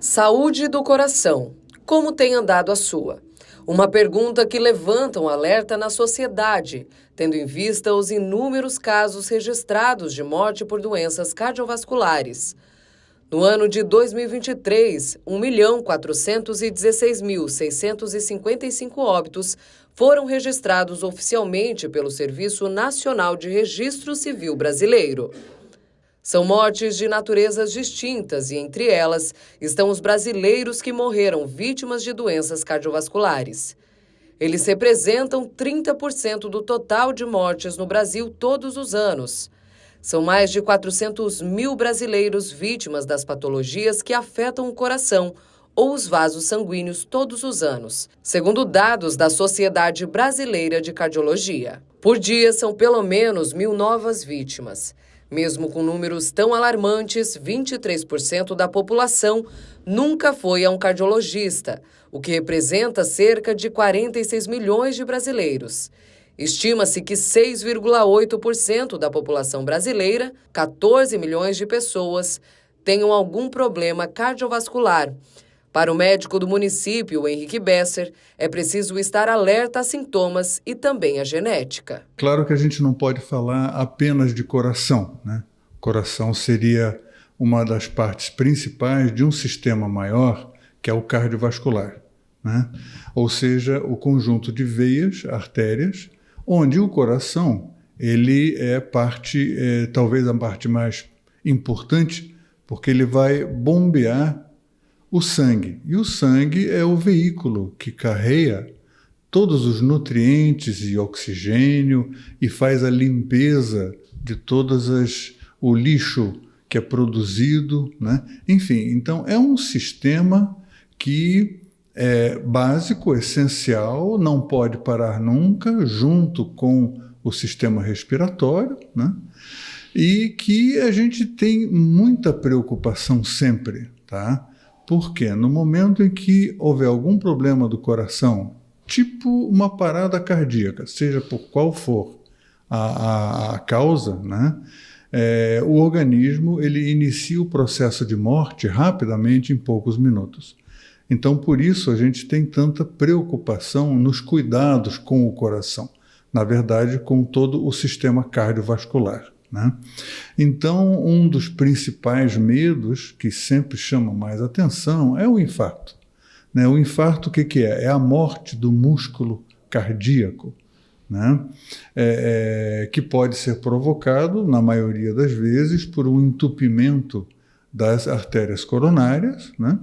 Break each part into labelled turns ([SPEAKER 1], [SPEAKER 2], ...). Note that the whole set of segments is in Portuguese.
[SPEAKER 1] Saúde do coração. Como tem andado a sua? Uma pergunta que levanta um alerta na sociedade, tendo em vista os inúmeros casos registrados de morte por doenças cardiovasculares. No ano de 2023, 1.416.655 óbitos foram registrados oficialmente pelo Serviço Nacional de Registro Civil Brasileiro. São mortes de naturezas distintas e, entre elas, estão os brasileiros que morreram vítimas de doenças cardiovasculares. Eles representam 30% do total de mortes no Brasil todos os anos. São mais de 400 mil brasileiros vítimas das patologias que afetam o coração ou os vasos sanguíneos todos os anos, segundo dados da Sociedade Brasileira de Cardiologia. Por dia, são pelo menos 1.000 novas vítimas. Mesmo com números tão alarmantes, 23% da população nunca foi a um cardiologista, o que representa cerca de 46 milhões de brasileiros. Estima-se que 6,8% da população brasileira, 14 milhões de pessoas, tenham algum problema cardiovascular. Para o médico do município, Henrique Besser, é preciso estar alerta a sintomas e também à genética.
[SPEAKER 2] Claro que a gente não pode falar apenas de coração, né? Coração seria uma das partes principais de um sistema maior, que é o cardiovascular, né? Ou seja, o conjunto de veias, artérias, onde o coração ele é talvez a parte mais importante, porque ele vai bombear o sangue. E o sangue é o veículo que carrega todos os nutrientes e oxigênio e faz a limpeza de o lixo que é produzido, né? Enfim, então é um sistema que é básico, essencial, não pode parar nunca, junto com o sistema respiratório, né? E que a gente tem muita preocupação sempre, tá? Porque no momento em que houver algum problema do coração, tipo uma parada cardíaca, seja por qual for a causa, né? O organismo ele inicia o processo de morte rapidamente, em poucos minutos. Então, por isso, a gente tem tanta preocupação nos cuidados com o coração, na verdade, com todo o sistema cardiovascular, né? Então, um dos principais medos que sempre chama mais atenção é o infarto, né? O infarto, o que é? É a morte do músculo cardíaco, né? Que pode ser provocado, na maioria das vezes, por um entupimento das artérias coronárias, né?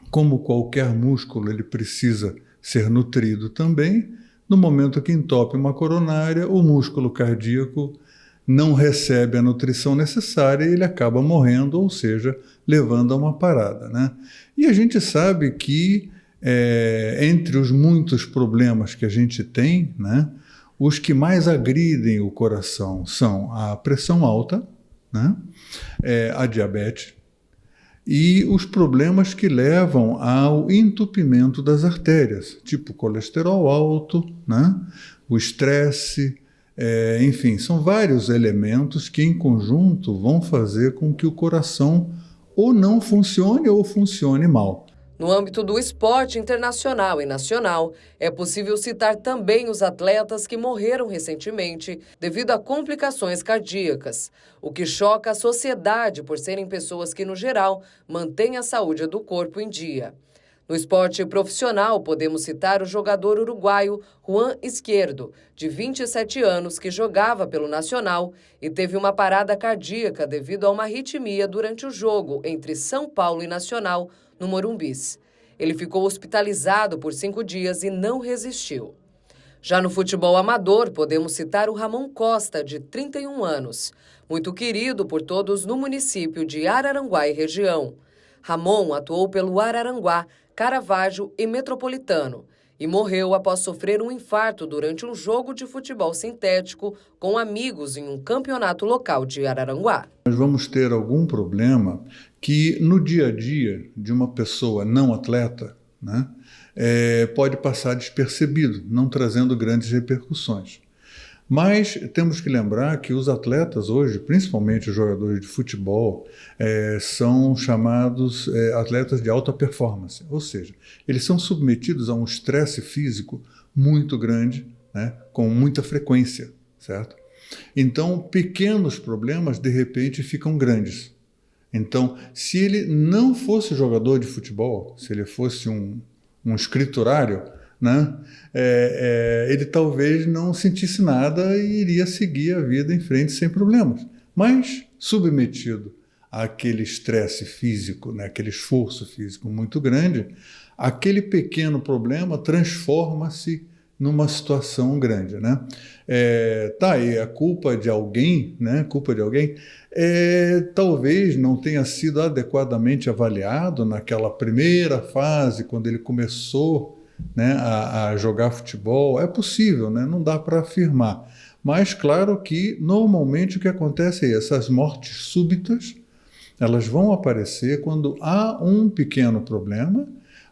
[SPEAKER 2] Como qualquer músculo, ele precisa ser nutrido também. No momento que entope uma coronária, o músculo cardíaco não recebe a nutrição necessária e ele acaba morrendo, ou seja, levando a uma parada, né? E a gente sabe que, entre os muitos problemas que a gente tem, né, os que mais agridem o coração são a pressão alta, né, a diabetes e os problemas que levam ao entupimento das artérias, tipo colesterol alto, né, o estresse. Enfim, são vários elementos que em conjunto vão fazer com que o coração ou não funcione ou funcione mal.
[SPEAKER 1] No âmbito do esporte internacional e nacional, é possível citar também os atletas que morreram recentemente devido a complicações cardíacas, o que choca a sociedade por serem pessoas que, no geral, mantêm a saúde do corpo em dia. No esporte profissional, podemos citar o jogador uruguaio Juan Izquierdo, de 27 anos, que jogava pelo Nacional e teve uma parada cardíaca devido a uma arritmia durante o jogo entre São Paulo e Nacional, no Morumbis. Ele ficou hospitalizado por 5 dias e não resistiu. Já no futebol amador, podemos citar o Ramon Costa, de 31 anos, muito querido por todos no município de Araranguá e região. Ramon atuou pelo Araranguá, Caravaggio e Metropolitano e morreu após sofrer um infarto durante um jogo de futebol sintético com amigos em um campeonato local de Araranguá.
[SPEAKER 2] Nós vamos ter algum problema que no dia a dia de uma pessoa não atleta, né, pode passar despercebido, não trazendo grandes repercussões. Mas temos que lembrar que os atletas hoje, principalmente os jogadores de futebol, são chamados atletas de alta performance, ou seja, eles são submetidos a um estresse físico muito grande, né, com muita frequência, certo? Então, pequenos problemas, de repente, ficam grandes. Então, se ele não fosse jogador de futebol, se ele fosse um escriturário, né, ele talvez não sentisse nada e iria seguir a vida em frente sem problemas. Mas, submetido àquele estresse físico, né, aquele esforço físico muito grande, aquele pequeno problema transforma-se numa situação grande, né? Tá aí a culpa de alguém, né? Culpa de alguém, talvez não tenha sido adequadamente avaliado naquela primeira fase, quando ele começou, né, a jogar futebol. É possível, né? Não dá para afirmar. Mas claro que normalmente o que acontece é essas mortes súbitas, elas vão aparecer quando há um pequeno problema,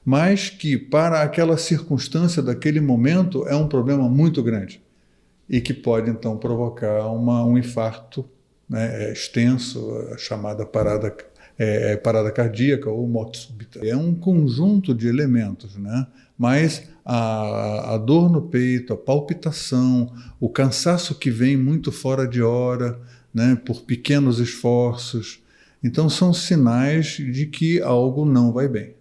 [SPEAKER 2] mas que para aquela circunstância daquele momento é um problema muito grande e que pode então provocar um infarto, né, extenso, a chamada parada cardíaca ou morte súbita. É um conjunto de elementos, né? Mas a dor no peito, a palpitação, o cansaço que vem muito fora de hora, né, por pequenos esforços, então são sinais de que algo não vai bem.